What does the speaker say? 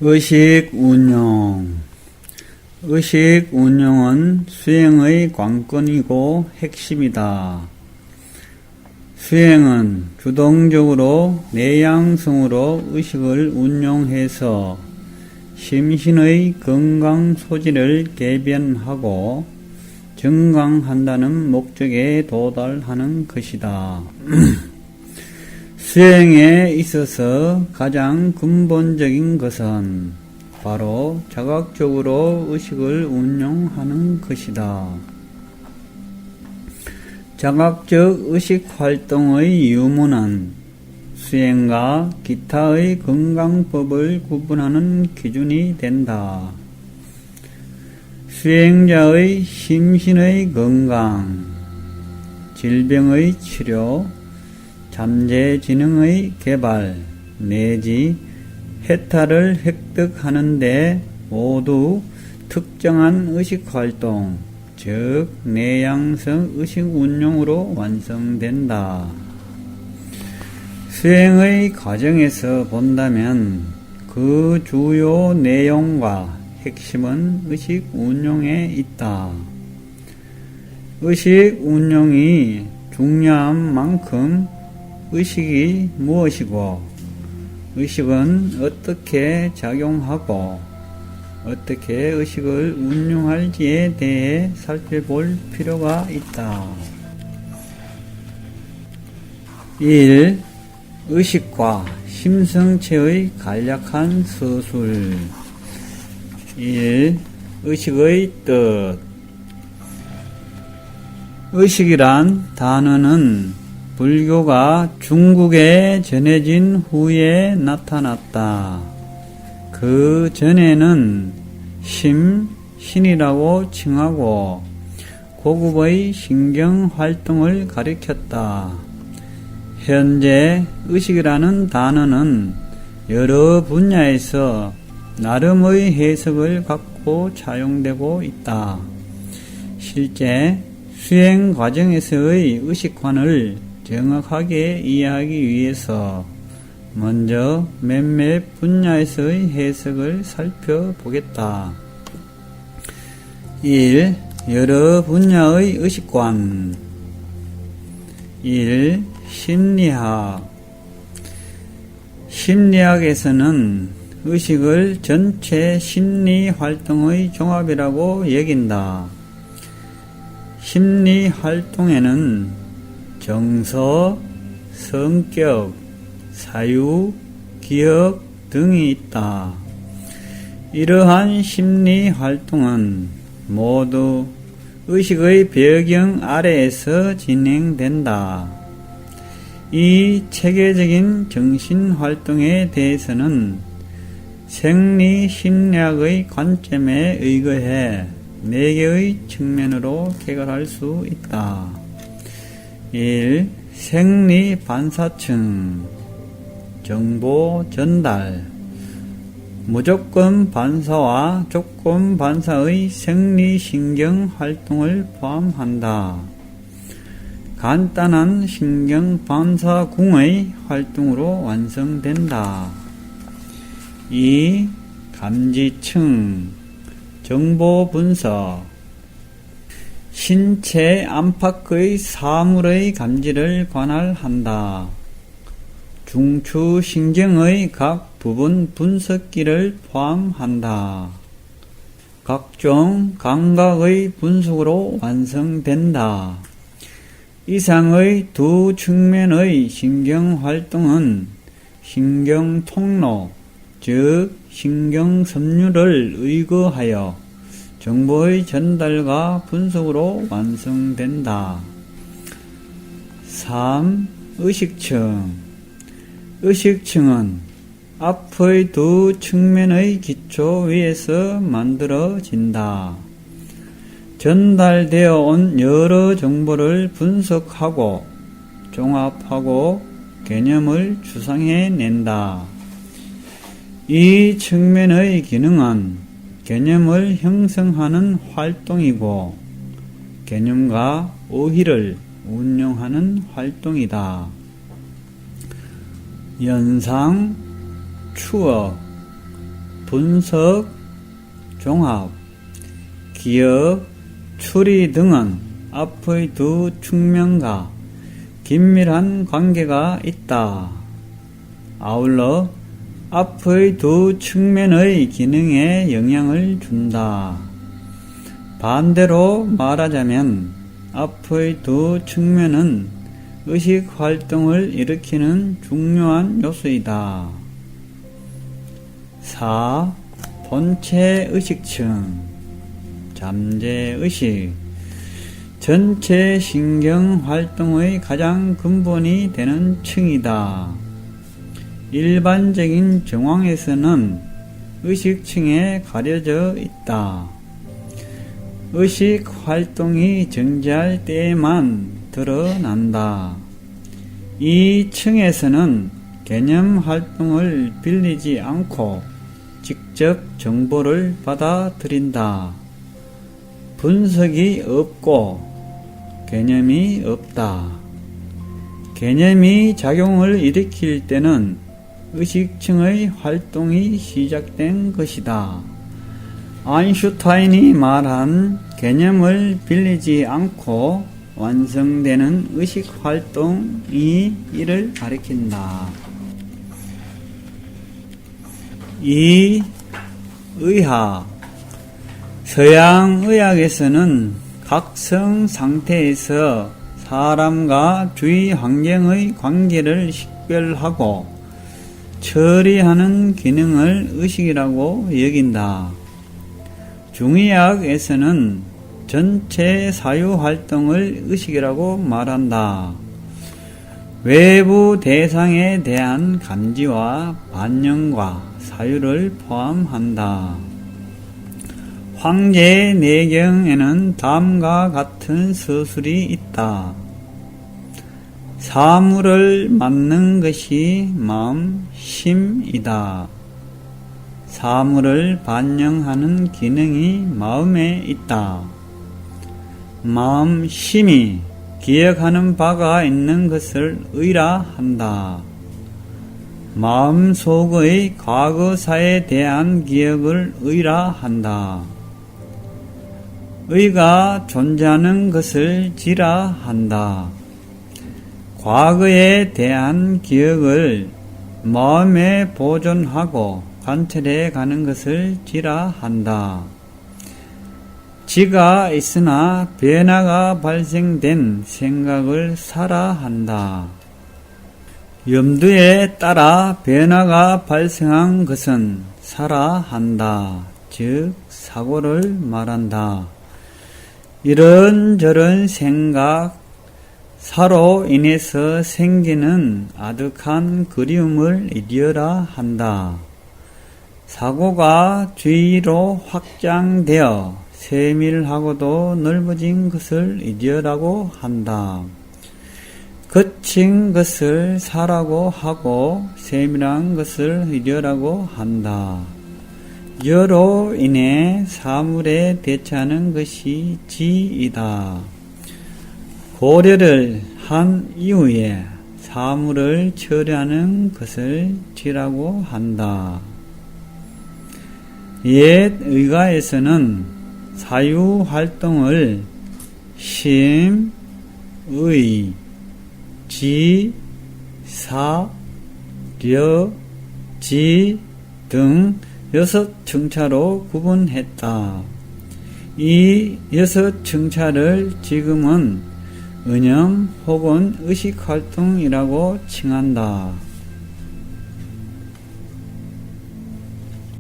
의식 운용. 의식 운용은 수행의 관건이고 핵심이다. 수행은 주동적으로 내양성으로 의식을 운용해서 심신의 건강 소질을 개변하고 정강한다는 목적에 도달하는 것이다. 수행에 있어서 가장 근본적인 것은 바로 자각적으로 의식을 운용하는 것이다. 자각적 의식활동의 유무는 수행과 기타의 건강법을 구분하는 기준이 된다. 수행자의 심신의 건강, 질병의 치료, 잠재지능의 개발 내지 해탈을 획득하는 데 모두 특정한 의식활동, 즉 내양성 의식운용으로 완성된다. 수행의 과정에서 본다면 그 주요 내용과 핵심은 의식운용에 있다. 의식운용이 중요한 만큼 의식이 무엇이고 의식은 어떻게 작용하고 어떻게 의식을 운용할지에 대해 살펴볼 필요가 있다. 1. 의식과 심성체의 간략한 서술. 1. 의식의 뜻. 의식이란 단어는 불교가 중국에 전해진 후에 나타났다. 그 전에는 신이라고 칭하고 고급의 신경활동을 가리켰다. 현재 의식이라는 단어는 여러 분야에서 나름의 해석을 갖고 차용되고 있다. 실제 수행 과정에서의 의식관을 정확하게 이해하기 위해서 먼저 몇몇 분야에서의 해석을 살펴보겠다. 1. 여러 분야의 의식관. 1. 심리학. 심리학에서는 의식을 전체 심리활동의 종합이라고 여긴다. 심리활동에는 정서, 성격, 사유, 기억 등이 있다. 이러한 심리활동은 모두 의식의 배경 아래에서 진행된다. 이 체계적인 정신활동에 대해서는 생리심리학의 관점에 의거해 4개의 측면으로 개괄할 수 있다. 1. 생리반사층. 정보 전달. 무조건 반사와 조건 반사의 생리신경 활동을 포함한다. 간단한 신경 반사궁의 활동으로 완성된다. 2. 감지층. 정보 분석. 신체 안팎의 사물의 감지를 관할한다. 중추신경의 각 부분 분석기를 포함한다. 각종 감각의 분석으로 완성된다. 이상의 두 측면의 신경활동은 신경통로, 즉 신경섬유를 의거하여 정보의 전달과 분석으로 완성된다. 3. 의식층. 의식층은 앞의 두 측면의 기초 위에서 만들어진다. 전달되어 온 여러 정보를 분석하고 종합하고 개념을 추상해낸다. 이 측면의 기능은 개념을 형성하는 활동이고 개념과 의의를 운용하는 활동이다. 연상, 추억, 분석, 종합, 기억, 추리 등은 앞의 두 측면과 긴밀한 관계가 있다. 아울러 앞의 두 측면의 기능에 영향을 준다. 반대로 말하자면 앞의 두 측면은 의식 활동을 일으키는 중요한 요소이다. 4. 본체 의식층, 잠재의식, 전체 신경 활동의 가장 근본이 되는 층이다. 일반적인 정황에서는 의식층에 가려져 있다. 의식 활동이 정지할 때에만 드러난다. 이 층에서는 개념 활동을 빌리지 않고 직접 정보를 받아들인다. 분석이 없고 개념이 없다. 개념이 작용을 일으킬 때는 의식층의 활동이 시작된 것이다. 아인슈타인이 말한 개념을 빌리지 않고 완성되는 의식 활동이 이를 가리킨다. 2. 의학. 서양 의학에서는 각성 상태에서 사람과 주위 환경의 관계를 식별하고 처리하는 기능을 의식이라고 여긴다. 중의학에서는 전체 사유활동을 의식이라고 말한다. 외부 대상에 대한 감지와 반영과 사유를 포함한다. 황제내경에는 다음과 같은 서술이 있다. 사물을 맡는 것이 마음, 심이다. 사물을 반영하는 기능이 마음에 있다. 마음, 심이 기억하는 바가 있는 것을 의라 한다. 마음속의 과거사에 대한 기억을 의라 한다. 의가 존재하는 것을 지라 한다. 과거에 대한 기억을 마음에 보존하고 관찰해 가는 것을 지라 한다. 지가 있으나 변화가 발생된 생각을 사라 한다. 염두에 따라 변화가 발생한 것은 사라 한다. 즉 사고를 말한다. 이런저런 생각, 사로 인해서 생기는 아득한 그리움을 이어라 한다. 사고가 주위로 확장되어 세밀하고도 넓어진 것을 이어라고 한다. 거친 것을 사라고 하고 세밀한 것을 이어라고 한다. 여로 인해 사물에 대처하는 것이 지이다. 고려를 한 이후에 사물을 처리하는 것을 지라고 한다. 옛 의가에서는 사유활동을 심, 의, 지, 사, 려, 지 등 6층차로 구분했다. 이 6층차를 지금은 의념 혹은 의식활동이라고 칭한다.